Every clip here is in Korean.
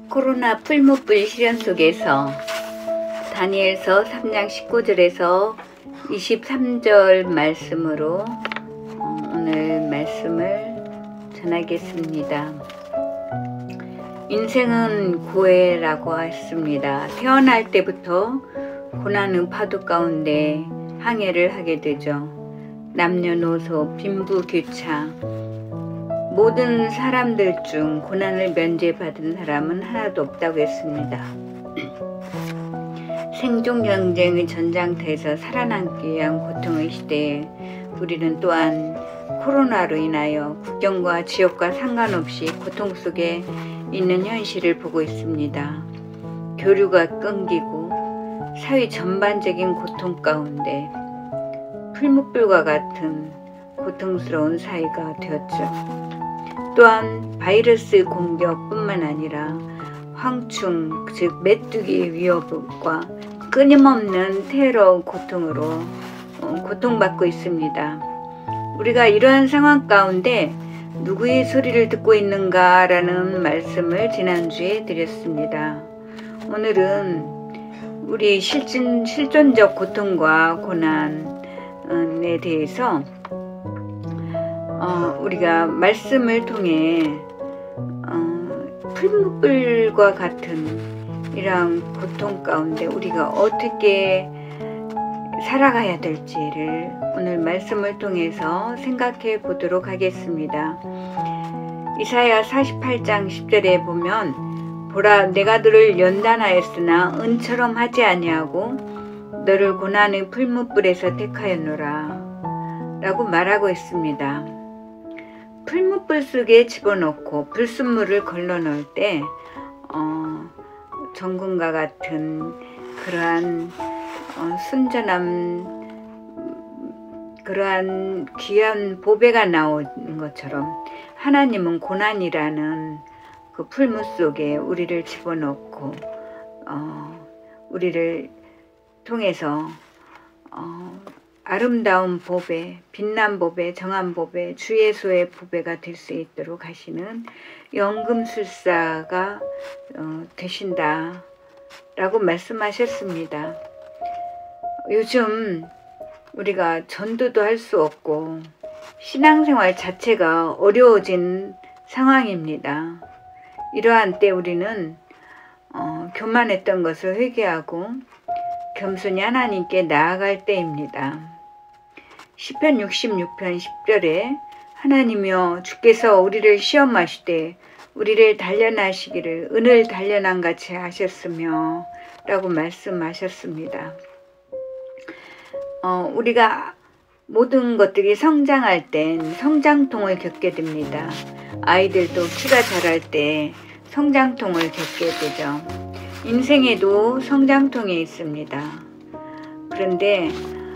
코로나 풀무불 시련 속에서 다니엘서 3장 19절에서 23절 말씀으로 오늘 말씀을 전하겠습니다. 인생은 고해라고 했습니다. 태어날 때부터 고난의 파도 가운데 항해를 하게 되죠. 남녀노소, 빈부귀차 모든 사람들 중 고난을 면제받은 사람은 하나도 없다고 했습니다. 생존 경쟁의 전장터에서 살아남기 위한 고통의 시대에 우리는 또한 코로나로 인하여 국경과 지역과 상관없이 고통 속에 있는 현실을 보고 있습니다. 교류가 끊기고 사회 전반적인 고통 가운데 풀무불과 같은 고통스러운 사회가 되었죠. 또한 바이러스 공격뿐만 아니라 황충, 즉 메뚜기 위협과 끊임없는 테러 고통으로 고통받고 있습니다. 우리가 이러한 상황 가운데 누구의 소리를 듣고 있는가 라는 말씀을 지난주에 드렸습니다. 오늘은 우리 실존적 고통과 고난에 대해서 우리가 말씀을 통해 풀무불과 같은 이러한 고통 가운데 우리가 어떻게 살아가야 될지를 오늘 말씀을 통해서 생각해 보도록 하겠습니다. 이사야 48장 10절에 보면 보라 내가 너를 연단하였으나 은처럼 하지 아니하고 너를 고난의 풀무불에서 택하였노라 라고 말하고 있습니다. 풀무불 속에 집어넣고 불순물을 걸러넣을 때 정금과 같은 그러한 순전함 그러한 귀한 보배가 나오는 것처럼 하나님은 고난이라는 그 풀무 속에 우리를 집어넣고 우리를 통해서 아름다운 보배, 빛난 보배, 정한 보배, 주 예수의 보배가 될 수 있도록 하시는 연금술사가 되신다 라고 말씀하셨습니다. 요즘 우리가 전도도 할 수 없고 신앙생활 자체가 어려워진 상황입니다. 이러한 때 우리는 교만했던 것을 회개하고 겸손히 하나님께 나아갈 때입니다. 시편 66편 10절에 하나님이여 주께서 우리를 시험하시되 우리를 단련하시기를 은을 단련한 같이 하셨으며 라고 말씀하셨습니다. 우리가 모든 것들이 성장할 땐 성장통을 겪게 됩니다. 아이들도 키가 자랄 때 성장통을 겪게 되죠. 인생에도 성장통이 있습니다. 그런데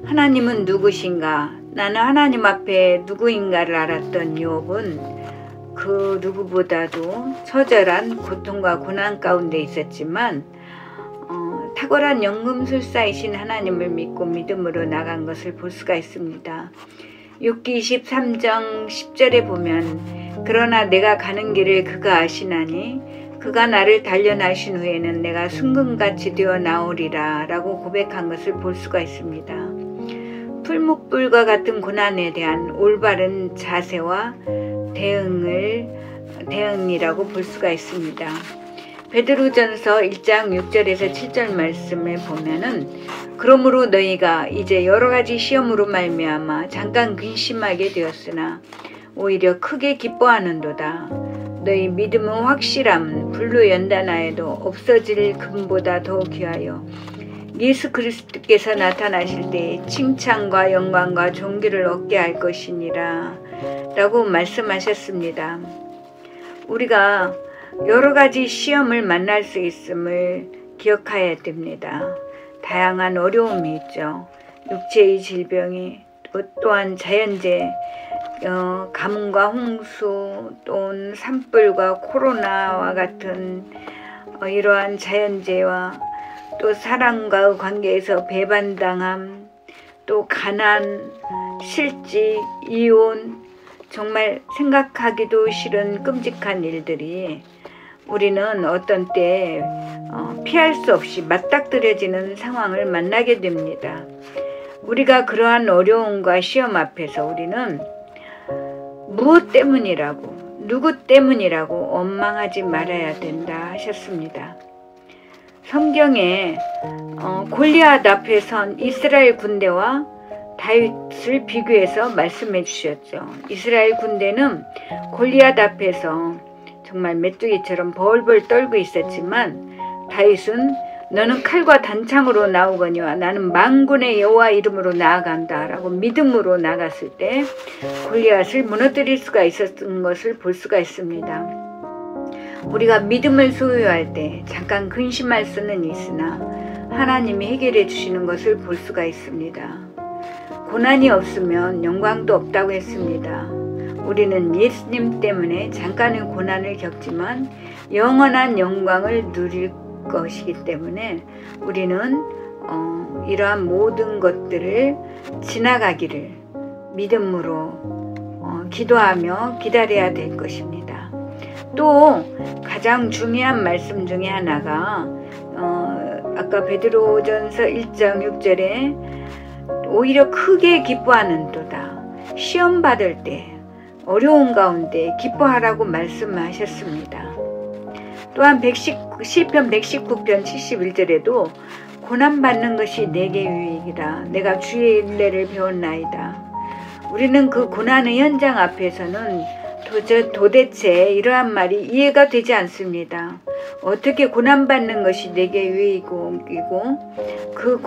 하나님은 누구신가? 나는 하나님 앞에 누구인가를 알았던 욥은 그 누구보다도 처절한 고통과 고난 가운데 있었지만 탁월한 연금술사이신 하나님을 믿고 믿음으로 나간 것을 볼 수가 있습니다. 욥기 23장 10절에 보면 그러나 내가 가는 길을 그가 아시나니 그가 나를 단련하신 후에는 내가 순금같이 되어 나오리라 라고 고백한 것을 볼 수가 있습니다. 풀무불과 같은 고난에 대한 올바른 자세와 대응이라고 볼 수가 있습니다. 베드로전서 1장 6절에서 7절 말씀을 보면은 그러므로 너희가 이제 여러가지 시험으로 말미암아 잠깐 근심하게 되었으나 오히려 크게 기뻐하는도다. 너희 믿음은 확실함 불로 연단하여도 없어질 금보다 더 귀하여 예수 그리스도께서 나타나실 때 칭찬과 영광과 존귀를 얻게 할 것이니라 라고 말씀하셨습니다. 우리가 여러가지 시험을 만날 수 있음을 기억해야 됩니다. 다양한 어려움이 있죠. 육체의 질병이 또한 자연재해 가뭄과 홍수 또는 산불과 코로나와 같은 이러한 자연재해와 또 사람과의 관계에서 배반당함 또 가난, 실직, 이혼 정말 생각하기도 싫은 끔찍한 일들이 우리는 어떤 때 피할 수 없이 맞닥뜨려지는 상황을 만나게 됩니다. 우리가 그러한 어려움과 시험 앞에서 우리는 무엇 때문이라고, 누구 때문이라고 원망하지 말아야 된다 하셨습니다. 성경에 골리앗 앞에 선 이스라엘 군대와 다윗을 비교해서 말씀해 주셨죠. 이스라엘 군대는 골리앗 앞에서 정말 메뚜기처럼 벌벌 떨고 있었지만 다윗은 너는 칼과 단창으로 나오거니와 나는 만군의 여호와 이름으로 나아간다 라고 믿음으로 나갔을 때 골리앗을 무너뜨릴 수가 있었던 것을 볼 수가 있습니다. 우리가 믿음을 소유할 때 잠깐 근심할 수는 있으나 하나님이 해결해 주시는 것을 볼 수가 있습니다. 고난이 없으면 영광도 없다고 했습니다. 우리는 예수님 때문에 잠깐의 고난을 겪지만 영원한 영광을 누릴 것이기 때문에 우리는 이러한 모든 것들을 지나가기를 믿음으로 기도하며 기다려야 될 것입니다. 또 가장 중요한 말씀 중에 하나가 아까 베드로전서 1장 6절에 오히려 크게 기뻐하는도다. 시험 받을 때 어려운 가운데 기뻐하라고 말씀하셨습니다. 또한 시편 119편 71절에도 고난받는 것이 내게 유익이라 내가 주의 인례를 배웠나이다. 우리는 그 고난의 현장 앞에서는 도대체 이러한 말이 이해가 되지 않습니다. 어떻게 고난받는 것이 내게 유익이고 그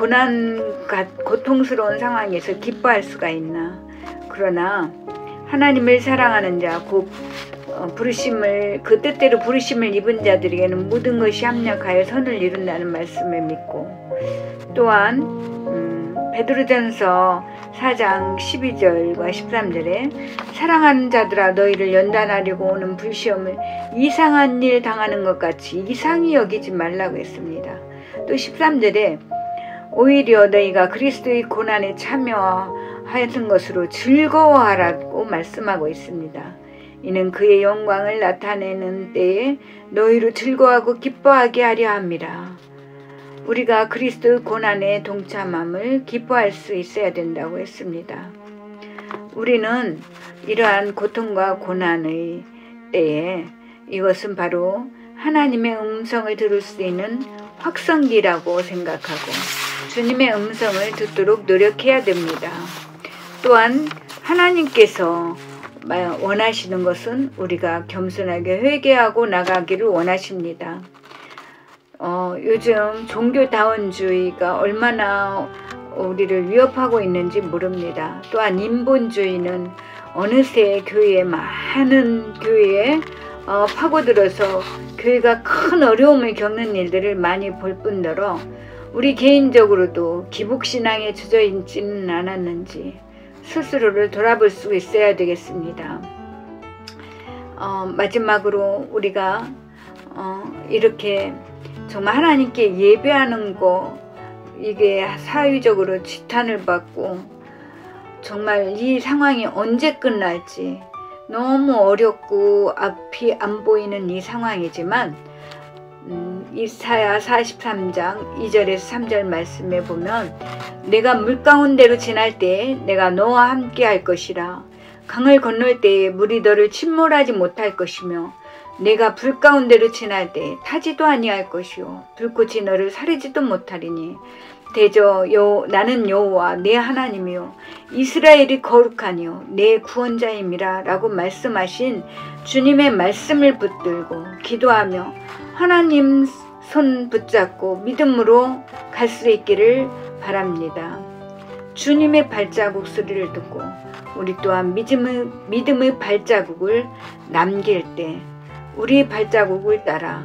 고통스러운 상황에서 기뻐할 수가 있나. 그러나 하나님을 사랑하는 자, 곧 부르심을 그 뜻대로 부르심을 입은 자들에게는 모든 것이 합력하여 선을 이룬다는 말씀을 믿고, 또한 베드로전서 4장 12절과 13절에 사랑하는 자들아 너희를 연단하려고 오는 불시험을 이상한 일 당하는 것 같이 이상히 여기지 말라고 했습니다. 또 13절에 오히려 너희가 그리스도의 고난에 참여하는 것으로 즐거워하라고 말씀하고 있습니다. 이는 그의 영광을 나타내는 때에 너희로 즐거워하고 기뻐하게 하려 함이라. 우리가 그리스도의 고난에 동참함을 기뻐할 수 있어야 된다고 했습니다. 우리는 이러한 고통과 고난의 때에 이것은 바로 하나님의 음성을 들을 수 있는 확성기라고 생각하고 주님의 음성을 듣도록 노력해야 됩니다. 또한 하나님께서 원하시는 것은 우리가 겸손하게 회개하고 나가기를 원하십니다. 요즘 종교다원주의가 얼마나 우리를 위협하고 있는지 모릅니다. 또한 인본주의는 어느새 많은 교회에 파고들어서 교회가 큰 어려움을 겪는 일들을 많이 볼 뿐더러 우리 개인적으로도 기복신앙에 젖어 있지는 않았는지 스스로를 돌아볼 수 있어야 되겠습니다. 마지막으로 우리가 이렇게 정말 하나님께 예배하는 거, 이게 사회적으로 지탄을 받고 정말 이 상황이 언제 끝날지 너무 어렵고 앞이 안 보이는 이 상황이지만 이사야 43장 2절에서 3절 말씀에 보면 내가 물가운데로 지날 때에 내가 너와 함께 할 것이라. 강을 건널 때에 물이 너를 침몰하지 못할 것이며 내가 불 가운데로 지날 때에 타지도 아니할 것이요 불꽃이 너를 사르지도 못하리니 대저 나는 여호와 내 하나님이요 이스라엘이 거룩하니요 내 구원자임이라 라고 말씀하신 주님의 말씀을 붙들고 기도하며 하나님 손 붙잡고 믿음으로 갈 수 있기를 바랍니다. 주님의 발자국 소리를 듣고 우리 또한 믿음의 발자국을 남길 때 우리의 발자국을 따라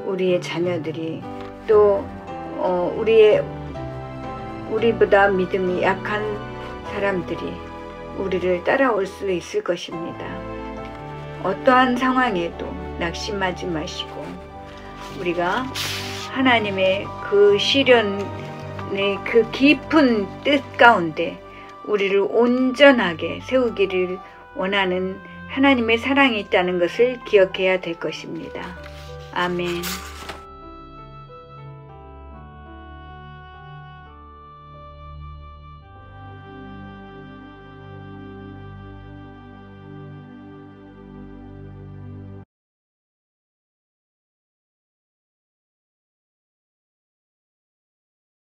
우리의 자녀들이 또 우리보다 믿음이 약한 사람들이 우리를 따라올 수 있을 것입니다. 어떠한 상황에도 낙심하지 마시고 우리가 하나님의 그 시련의 그 깊은 뜻 가운데 우리를 온전하게 세우기를 원하는 하나님의 사랑이 있다는 것을 기억해야 될 것입니다. 아멘.